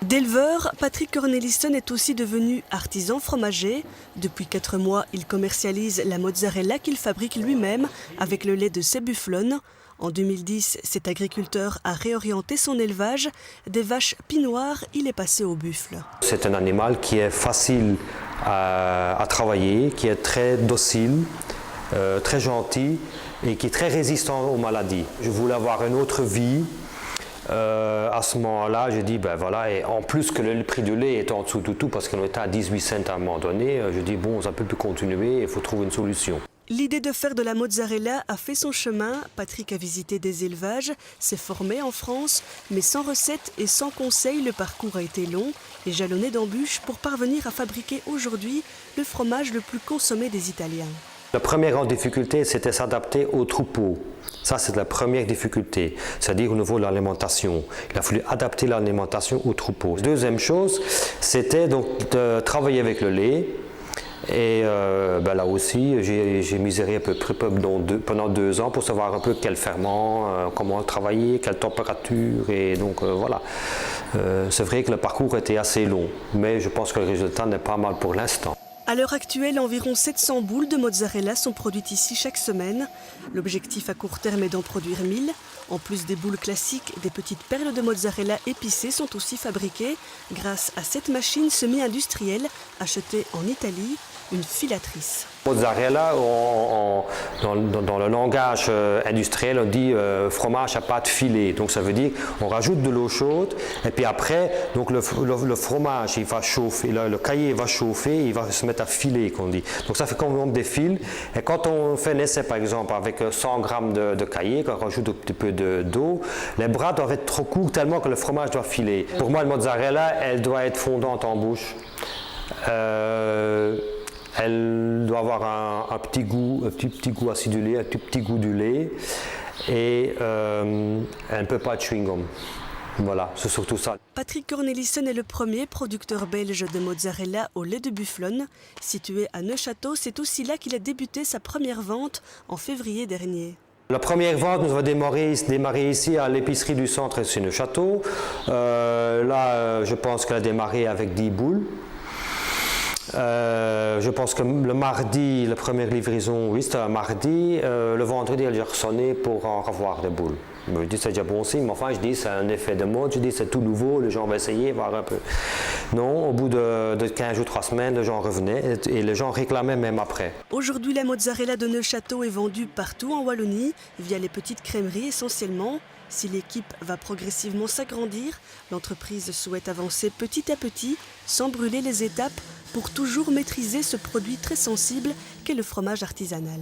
D'éleveur, Patrick Cornelisson est aussi devenu artisan fromager. Depuis 4 mois, il commercialise la mozzarella qu'il fabrique lui-même avec le lait de ses bufflonnes. En 2010, cet agriculteur a réorienté son élevage. Des vaches pinoires, il est passé au buffle. C'est un animal qui est facile à travailler, qui est très docile, très gentil et qui est très résistant aux maladies. Je voulais avoir une autre vie. À ce moment-là, j'ai dit, ben voilà, et en plus que le prix du lait est en dessous de tout, parce qu'on était à 18 cents à un moment donné, je dis, bon, ça ne peut plus continuer, il faut trouver une solution. L'idée de faire de la mozzarella a fait son chemin. Patrick a visité des élevages, s'est formé en France, mais sans recette et sans conseil, le parcours a été long et jalonné d'embûches pour parvenir à fabriquer aujourd'hui le fromage le plus consommé des Italiens. La première grande difficulté, c'était s'adapter au troupeau. Ça, c'est la première difficulté, c'est-à-dire au niveau de l'alimentation. Il a fallu adapter l'alimentation au troupeau. Deuxième chose, c'était donc de travailler avec le lait. Et là aussi, j'ai miséré à peu près pendant 2 ans pour savoir un peu quel ferment, comment travailler, quelle température. Et donc voilà, c'est vrai que le parcours était assez long, mais je pense que le résultat n'est pas mal pour l'instant. À l'heure actuelle, environ 700 boules de mozzarella sont produites ici chaque semaine. L'objectif à court terme est d'en produire 1000. En plus des boules classiques, des petites perles de mozzarella épicées sont aussi fabriquées grâce à cette machine semi-industrielle achetée en Italie, une filatrice. Mozzarella, dans le langage industriel, on dit fromage à pâte filée. Donc ça veut dire qu'on rajoute de l'eau chaude et puis après, donc le fromage il va chauffer, le caillé va chauffer, il va se mettre à filer, qu'on dit. Donc ça fait comme on défile. Et quand on fait un essai par exemple avec 100 grammes de caillé, quand on rajoute un petit peu d'eau, les bras doivent être trop courts tellement que le fromage doit filer. Pour moi, la mozzarella, elle doit être fondante en bouche. Elle doit avoir un petit goût acidulé, un petit goût du lait et elle ne peut pas être chewing-gum. Voilà, c'est surtout ça. Patrick Cornelisson est le premier producteur belge de mozzarella au lait de bufflonne. Situé à Neuchâteau, c'est aussi là qu'il a débuté sa première vente en février dernier. La première vente, nous avons démarré ici à l'épicerie du centre chez Neuchâteau. Là, je pense qu'elle a démarré avec 10 boules. Je pense que le mardi, la première livraison, oui, c'était un mardi. Le vendredi, elle a ressonné pour en revoir des boules. Je me dis, c'est déjà bon signe, mais enfin, je dis, c'est un effet de mode. Je dis, c'est tout nouveau, les gens vont essayer, voir un peu. Non, au bout de 15 ou 3 semaines, les gens revenaient et les gens réclamaient même après. Aujourd'hui, la mozzarella de Neuchâteau est vendue partout en Wallonie, via les petites crèmeries essentiellement. Si l'équipe va progressivement s'agrandir, l'entreprise souhaite avancer petit à petit, sans brûler les étapes, pour toujours maîtriser ce produit très sensible qu'est le fromage artisanal.